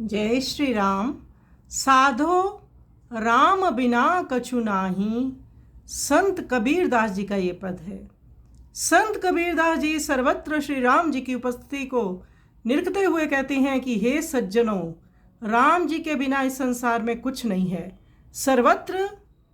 जय श्री राम। साधो राम बिना कछु नाही, संत कबीर दास जी का ये पद है। संत कबीर दास जी सर्वत्र श्री राम जी की उपस्थिति को निरखते हुए कहते हैं कि हे सज्जनों, राम जी के बिना इस संसार में कुछ नहीं है। सर्वत्र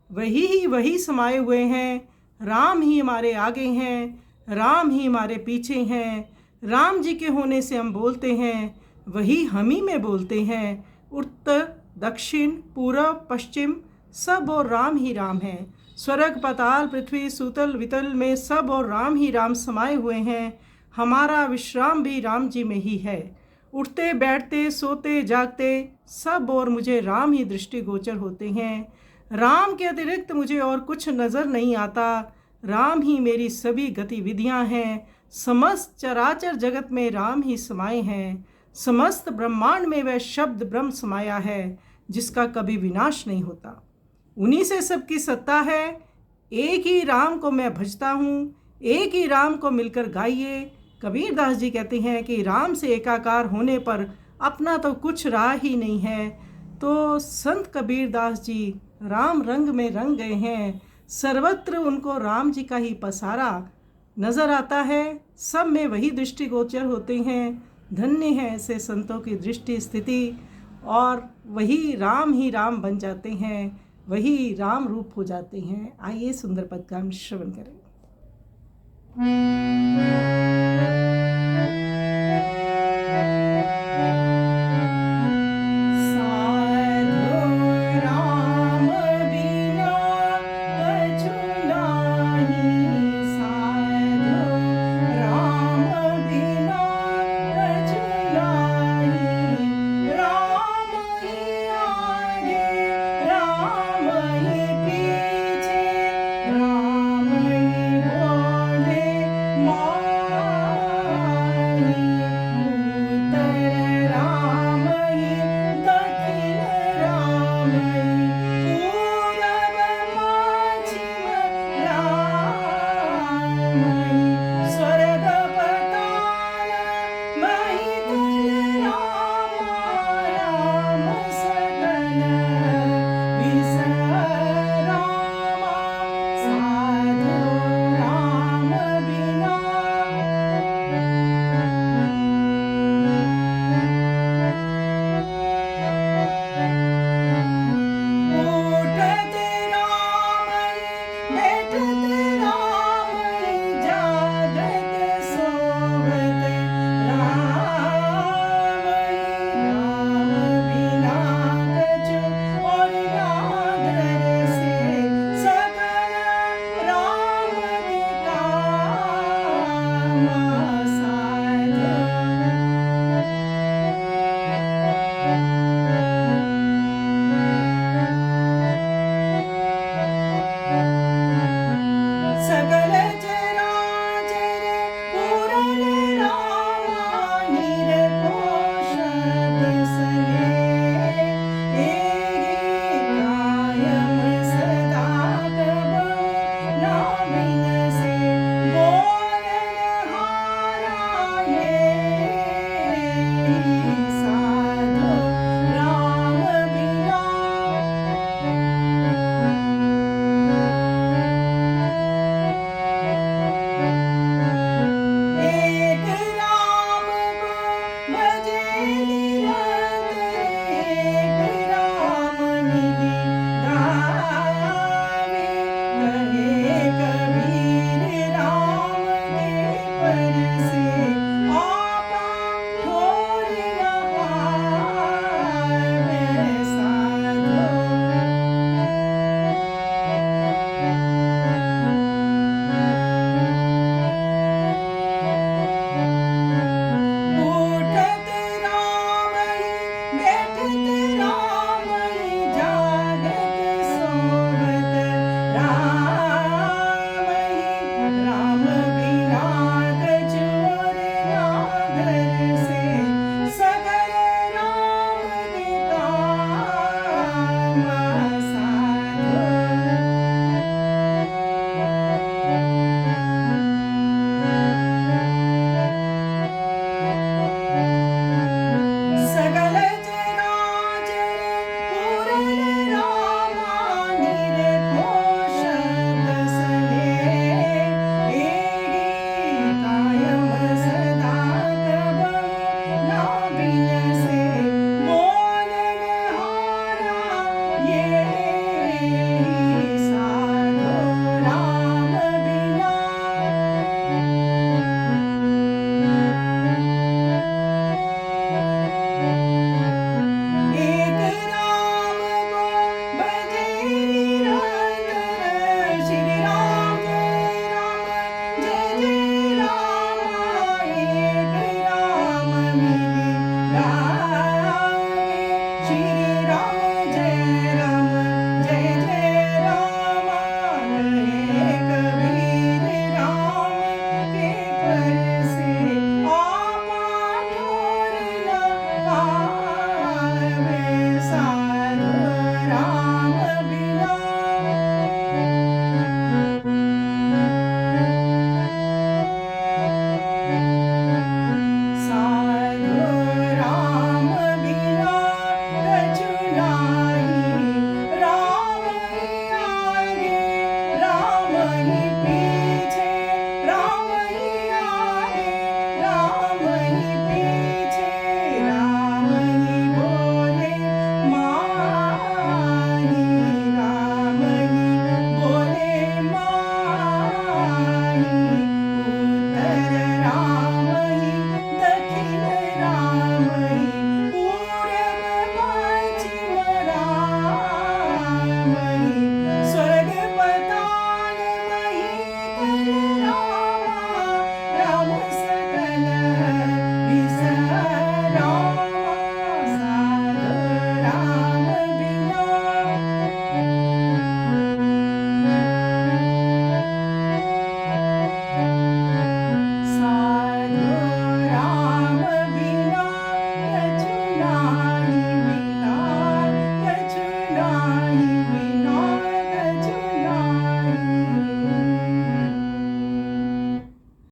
वही समाये हुए हैं। राम ही हमारे आगे हैं, राम ही हमारे पीछे हैं। राम जी के होने से हम बोलते हैं, वही हम ही में बोलते हैं। उत्तर दक्षिण पूरब पश्चिम सब और राम ही राम हैं। स्वर्ग पाताल पृथ्वी सूतल वितल में सब और राम ही राम समाये हुए हैं। हमारा विश्राम भी राम जी में ही है। उठते बैठते सोते जागते सब और मुझे राम ही दृष्टिगोचर होते हैं। राम के अतिरिक्त मुझे और कुछ नज़र नहीं आता। राम ही मेरी सभी गतिविधियां हैं। समस्त चराचर जगत में राम ही समाये हैं। समस्त ब्रह्मांड में वह शब्द ब्रह्म समाया है, जिसका कभी विनाश नहीं होता। उन्हीं से सबकी सत्ता है। एक ही राम को मैं भजता हूँ, एक ही राम को मिलकर गाइए। कबीर दास जी कहते हैं कि राम से एकाकार होने पर अपना तो कुछ रहा ही नहीं है। तो संत कबीर दास जी राम रंग में रंग गए हैं। सर्वत्र उनको राम जी का ही पसारा नजर आता है। सब में वही दृष्टिगोचर होते हैं। धन्य है ऐसे संतों की दृष्टि स्थिति, और वही राम बन जाते हैं, वही राम रूप हो जाते हैं। आइए सुंदर पद का हम श्रवण करें। नाही।